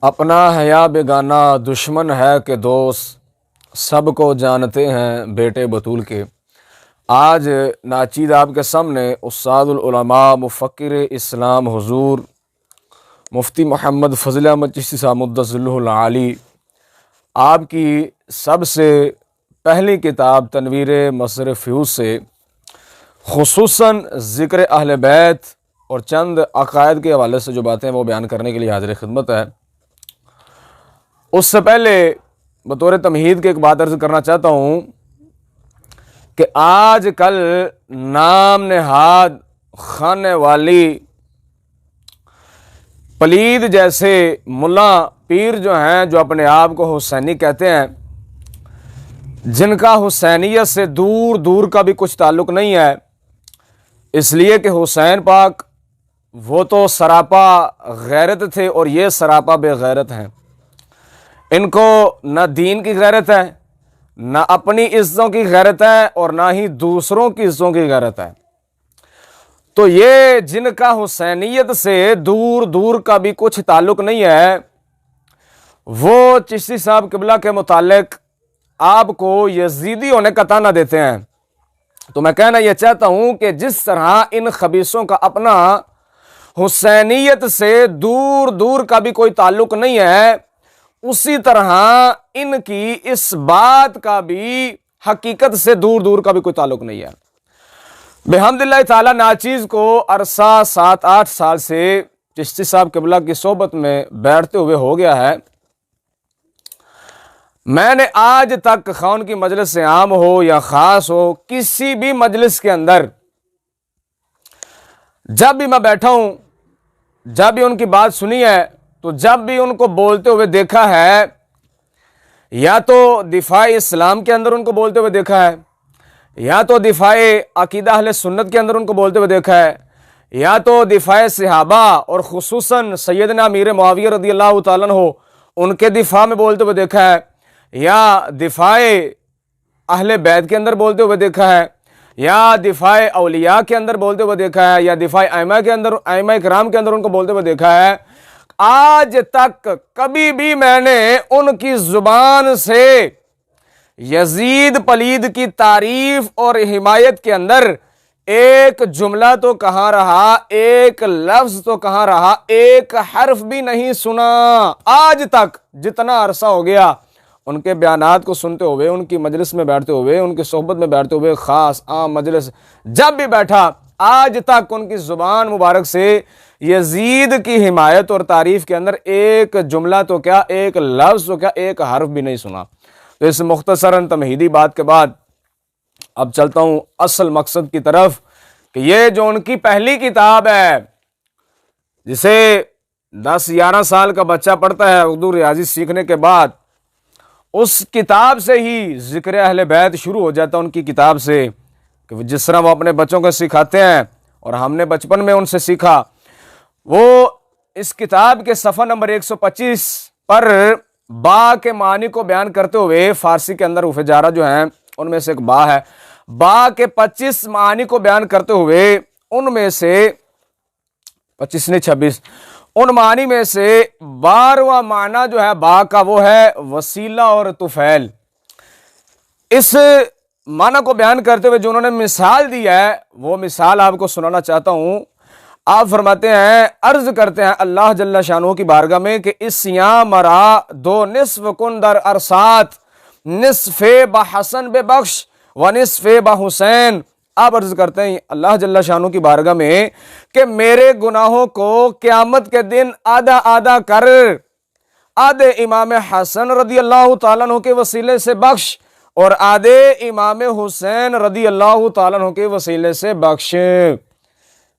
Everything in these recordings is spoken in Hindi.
अपना है या बेगाना, दुश्मन है कि दोस्त, सबको जानते हैं बेटे बतूल के। आज नाचीद आपके सामने उस्तादुल उलमा मुफ़क्किर इस्लाम हुजूर मुफ्ती मोहम्मद फ़ज़ल अहमद चिश्ती साहब मुद्दस्सिरुल आली आपकी सबसे पहली किताब तनवीर मसर फ्यूज़ से खुसूसन ज़िक्र अहले बैत और चंद अक़ायद के हवाले से जो बातें वो बयान करने के लिए हाज़िर खिदमत है। उससे पहले बतौर तमहीद के एक बात अर्ज़ करना चाहता हूँ कि आज कल नाम नहाद खाने वाली पलीद जैसे मुल्ला पीर जो हैं, जो अपने आप को हुसैनी कहते हैं, जिनका हुसैनियत से दूर दूर का भी कुछ ताल्लुक़ नहीं है, इसलिए कि हुसैन पाक वो तो सरापा गैरत थे और ये सरापा बेगैरत हैं। इनको न दीन की गैरत है, न अपनी इज्जतों की गैरत है और ना ही दूसरों की इज्जतों की गैरत है। तो ये जिनका हुसैनियत से दूर दूर का भी कुछ ताल्लुक़ नहीं है, वो चिश्ती साहब किबला के मुतालिक आपको यजीदी होने का ताना देते हैं। तो मैं कहना यह चाहता हूँ कि जिस तरह इन खबीसों का अपना हुसैनियत से दूर दूर का भी कोई ताल्लुक़ नहीं है, उसी तरह इनकी इस बात का भी हकीकत से दूर दूर का भी कोई ताल्लुक़ नहीं है। बिहम्दिल्लाह ताला नाचीज़ को अरसा 7-8 साल से चिश्ती साहब किबला की सोबत में बैठते हुए हो गया है। मैंने आज तक खान की मजलिस से आम हो या ख़ास हो, किसी भी मजलिस के अंदर जब भी मैं बैठा हूँ, जब भी उनकी बात सुनी है, तो जब भी उनको बोलते हुए देखा है, या तो दिफाए इस्लाम के अंदर उनको बोलते हुए देखा है, या तो दिफाए अकीदा अहले सुन्नत के अंदर उनको बोलते हुए देखा है, या तो दिफाए सहाबा और खुसूसन सैयदना अमीर मुआविया रज़ियल्लाहु ताला अन्हु उनके दिफा में बोलते हुए देखा है, या दिफाए अहले बैत के अंदर बोलते हुए देखा है, या दिफाए औलिया के अंदर बोलते हुए देखा है, या दिफाए आइमा के अंदर, आइमा इकराम के अंदर उनको बोलते हुए देखा है। आज तक कभी भी मैंने उनकी जुबान से यजीद पलीद की तारीफ और हिमायत के अंदर एक जुमला तो कहाँ रहा, एक लफ्ज तो कहाँ रहा, एक हर्फ भी नहीं सुना। आज तक जितना अरसा हो गया उनके बयानात को सुनते हुए, उनकी मजलिस में बैठते हुए, उनकी सोहबत में बैठते हुए, ख़ास आम मजलिस जब भी बैठा, आज तक उनकी ज़ुबान मुबारक से यजीद की हिमायत और तारीफ़ के अंदर एक जुमला तो क्या, एक लफ्ज़ तो क्या, एक हर्फ भी नहीं सुना। तो इस मुख्तसरन तमहीदी बात के बाद अब चलता हूँ असल मकसद की तरफ कि ये जो उनकी पहली किताब है, जिसे 10-11 साल का बच्चा पढ़ता है उर्दू रियाजी सीखने के बाद, उस किताब से ही ज़िक्र अहले बैत शुरू हो जाता है। उनकी किताब से कि जिस तरह वो अपने बच्चों को सिखाते हैं और हमने बचपन में उनसे सीखा, वो इस किताब के सफ़ा नंबर 125 पर बा के मानी को बयान करते हुए, फारसी के अंदर उफजारा जो हैं उनमें से एक बा है, बा के 25 मानी को बयान करते हुए उनमें से 25 नहीं 26 उन मानी में से 12वां माना जो है बा का, वो है वसीला और तुफैल। इस माना को बयान करते हुए जो उन्होंने मिसाल दी है, वो मिसाल आपको सुनाना चाहता हूं। आप फरमाते हैं, अर्ज करते हैं अल्लाह जल्ला शानहू की बारगाह में कि इस्या मरा दो निस्फ कुन दर अरसात, निस्फे बहसन बे बख्श व निस्फे बहुसैन। आप अर्ज करते हैं अल्लाह जल्ला शानहू की बारगाह में कि मेरे गुनाहों को क़यामत के दिन आधा आधा कर, आधे इमाम हसन रज़ियल्लाहु ताला अन्हु के वसीले से बख्श और आधे इमाम हुसैन रज़ियल्लाहु ताला अन्हु के वसीले से बख्श।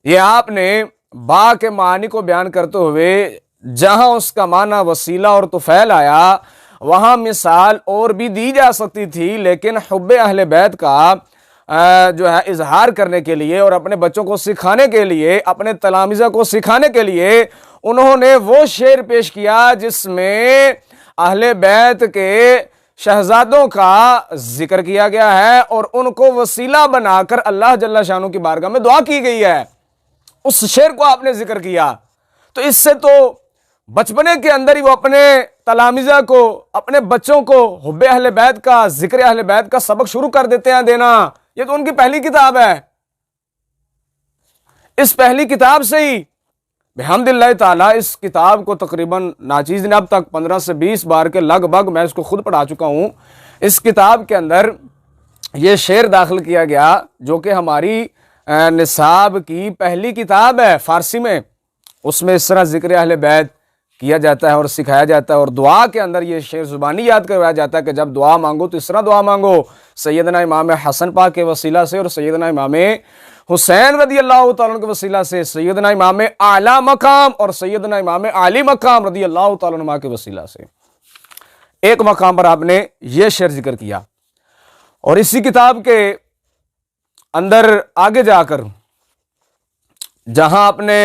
ये आपने बा के मानी को बयान करते हुए जहां उसका माना वसीला और तुफैल आया, वहां मिसाल और भी दी जा सकती थी, लेकिन हुब्बे अहले बैत का जो है इजहार करने के लिए और अपने बच्चों को सिखाने के लिए, अपने तलामिज़ा को सिखाने के लिए उन्होंने वो शेर पेश किया जिसमें अहले बैत के शहजादों का जिक्र किया गया है और उनको वसीला बनाकर अल्लाह जल्ला शानहू की बारगाह में दुआ की गई है। उस शेर को आपने जिक्र किया, तो इससे तो बचपने के अंदर ही वो अपने तलामिजा को, अपने बच्चों को हुब्बे अहले बैत का, जिक्र अहले बैत का सबक शुरू कर देते हैं देना। ये तो उनकी पहली किताब है। इस पहली किताब से ही बिहम्दिल्लाह ताला इस किताब को तकरीबन नाचीज ने अब तक 15 से 20 बार के लगभग मैं इसको खुद पढ़ा चुका हूं। इस किताब के अंदर ये शेर दाखिल किया गया जो कि हमारी निसाब की पहली किताब है फारसी में। उसमें इस तरह जिक्र अहले बैत किया जाता है और सिखाया जाता है, और दुआ के अंदर ये शेर जुबानी याद करवाया जाता है कि जब दुआ मांगो तो इस तरह दुआ मांगो, सैयदना इमाम हसन पाक के वसीला से और सैयदना इमाम हुसैन रदी अल्लाह तआला के वसीला से, सैयदना इमाम आला मकाम और सैयदना इमाम आली मकाम रदी अल्लाह तआला के वसीला से। एक मकाम पर आपने ये शेर जिक्र किया। और इसी किताब के अंदर आगे जाकर जहां आपने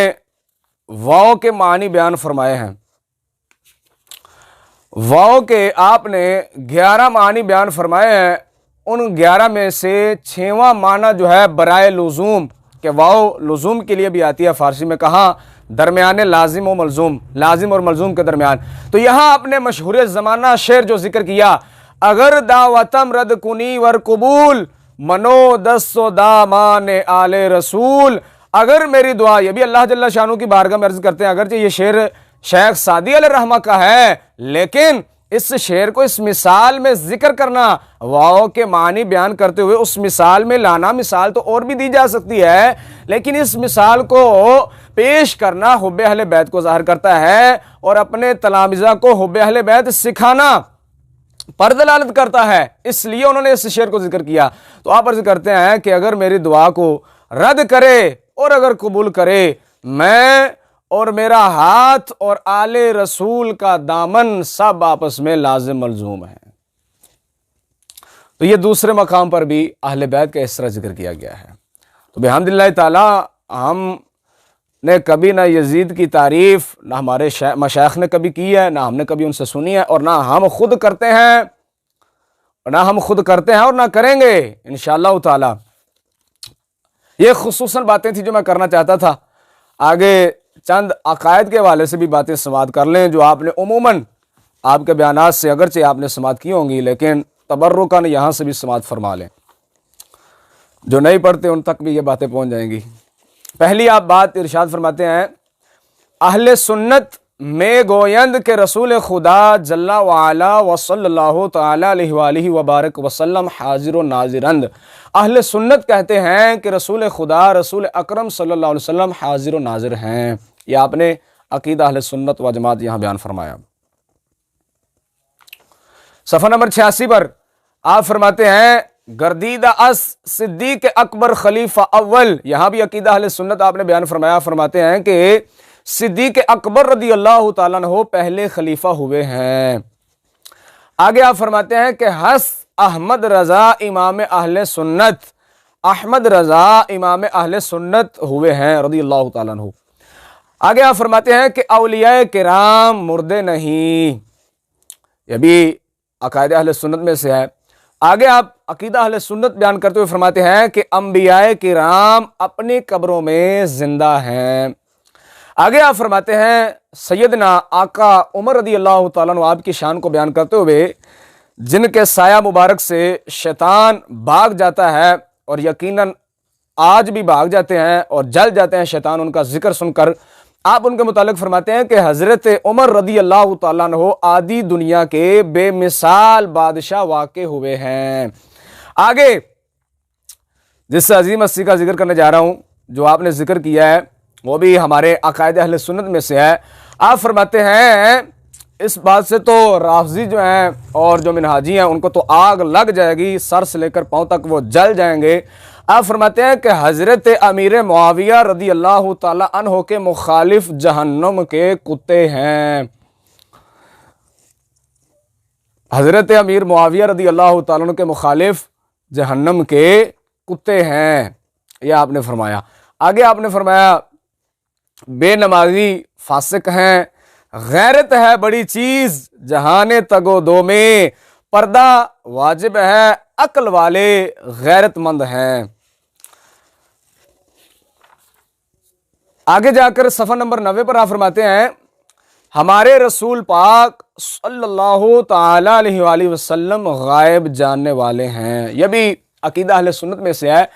वाव के मानी बयान फरमाए हैं, वाव के आपने 11 मानी बयान फरमाए हैं। उन 11 में से 6वां माना जो है बराए लुजूम, के वाव लुजूम के लिए भी आती है फारसी में, कहा दरमियान लाजिम और मलजूम, लाजिम और मलजूम के दरमियान। तो यहां आपने मशहूर ज़माना शेर जो जिक्र किया, अगर दावतम रद कुनी वर कबूल मनो दस्सो दामान आले रसूल। अगर मेरी दुआ, ये भी अल्लाह जल्ला शानू की बारगाह में अर्ज करते हैं, अगर ये शेर शेख सादी अलैहि रहमा का है, लेकिन इस शेर को इस मिसाल में जिक्र करना, वाव के मानी बयान करते हुए उस मिसाल में लाना, मिसाल तो और भी दी जा सकती है, लेकिन इस मिसाल को पेश करना हुब्बे अहले बैत को जाहिर करता है और अपने तलामिजा को हुब्बे अहले बैत सिखाना पर दलालत करता है। इसलिए उन्होंने इस शेर को जिक्र किया। तो आप अर्ज करते हैं कि अगर मेरी दुआ को रद्द करे और अगर कबूल करे, मैं और मेरा हाथ और आले रसूल का दामन सब आपस में लाजिम मलजूम है। तो ये दूसरे मकाम पर भी अहले बैत का इस तरह जिक्र किया गया है। तो बिहम्दिल्लाह ताला हमने कभी ना यजीद की तारीफ ना हमारे मशाइख ने कभी की है, ना हमने कभी उनसे सुनी है, और ना हम खुद करते हैं, और ना करेंगे इंशाअल्लाह ताला। ये खुसूसन बातें थी जो मैं करना चाहता था। आगे चंद अकायद के हवाले से भी बातें समात कर लें जो आपने उमूमन आपके बयानात से अगरचे आपने समात की होंगी, लेकिन तबर्रुकन यहाँ से भी समात फरमा लें। जो नहीं पढ़ते उन तक भी ये बातें पहुँच जाएंगी। पहली आप बात इरशाद फरमाते हैं, अहले सुन्नत में गोयंद के रसूल खुदा जल्ला वाला व सल्लल्लाहु तआला अलैहि व बारक वसल्लम हाजिर व नाजिरंद। अहले सुन्नत कहते हैं कि रसूल खुदा रसूल अकरम सल्लल्लाहु अलैहि वसल्लम हाजिर व नाजिर हैं। ये आपने अकीदा अहले सुन्नत व जमात यहाँ बयान फरमाया। सफ़ा नंबर 86 पर आप फरमाते हैं, गर्दीदा अस सिद्दीक अकबर खलीफा अव्वल। यहाँ भी अकीदा अहले सुन्नत आपने बयान फरमाया। फरमाते हैं कि सिद्दीक अकबर रदी अल्लाह ताला अन्हु पहले खलीफा हुए हैं। आगे आप फरमाते हैं कि हस अहमद रजा इमाम अहले सुन्नत, अहमद रजा इमाम अहले सुन्नत हुए हैं रदी अल्लाह ताला अन्हु। आगे आप फरमाते हैं कि औलिया किराम मुर्दे नहीं। यह भी अकायदे अहले सुन्नत में से है। आगे आप अकीदा अहले सुन्नत बयान करते हुए फरमाते हैं कि अंबियाए किराम अपनी कब्रों में जिंदा हैं। आगे आप फरमाते हैं, सैयदना आका उमर रदी अल्लाह ताला अन्हु आपकी शान को बयान करते हुए, जिनके साया मुबारक से शैतान भाग जाता है और यकीनन आज भी भाग जाते हैं और जल जाते हैं शैतान उनका जिक्र सुनकर, आप उनके मुतालिक फरमाते हैं कि हजरत उमर रदी अल्लाह ताला अन्हु आदि दुनिया के बेमिसाल बादशाह वाक़े हुए हैं। आगे जिस अजीम हस्ती का जिक्र करने जा रहा हूं, जो आपने जिक्र किया है वो भी हमारे अकायदे अहले सुन्नत में से है। आप फरमाते हैं, इस बात से तो राफजी जो हैं और जो मिनहाजी हैं उनको तो आग लग जाएगी, सर से लेकर पांव तक वो जल जाएंगे। आप फरमाते हैं कि हजरत अमीर मुआविया रदी अल्लाह ताला अन्हो के मुखालिफ जहन्नम के कुत्ते हैं। हजरत अमीर मुआविया रदी अल्लाह ताला अन्हो के मुखालिफ जहन्नम के कुत्ते हैं, यह आपने फरमाया। आगे आपने फरमाया, बेनमाजी फासिक हैं, गैरत है बड़ी चीज जहाने तगो दो में, पर्दा वाजिब है अक्ल वाले गैरतमंद हैं। आगे जाकर सफ़ा नंबर 90 पर आप फरमाते हैं हमारे रसूल पाक सल्लल्लाहु ताला अलैहि वसल्लम गायब जानने वाले हैं। यह भी अकीदा अहले सुन्नत में से है।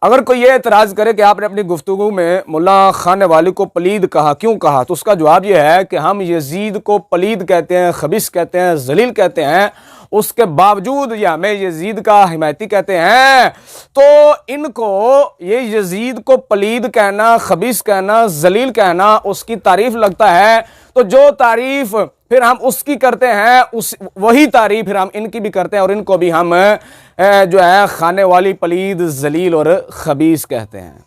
अगर कोई ये एतराज़ करे कि आपने अपनी गुफ्तगू में मुल्ला खाने वाली को पलीद कहा, क्यों कहा, तो उसका जवाब यह है कि हम यजीद को पलीद कहते हैं, खबीस कहते हैं, जलील कहते हैं, उसके बावजूद ये हमें यजीद का हिमायती कहते हैं। तो इनको ये यजीद को पलीद कहना, खबीस कहना, जलील कहना उसकी तारीफ लगता है। तो जो तारीफ फिर हम उसकी करते हैं, उस वही तारीफ फिर हम इनकी भी करते हैं और इनको भी हम जो है खाने वाली, पलीद, जलील और खबीस कहते हैं।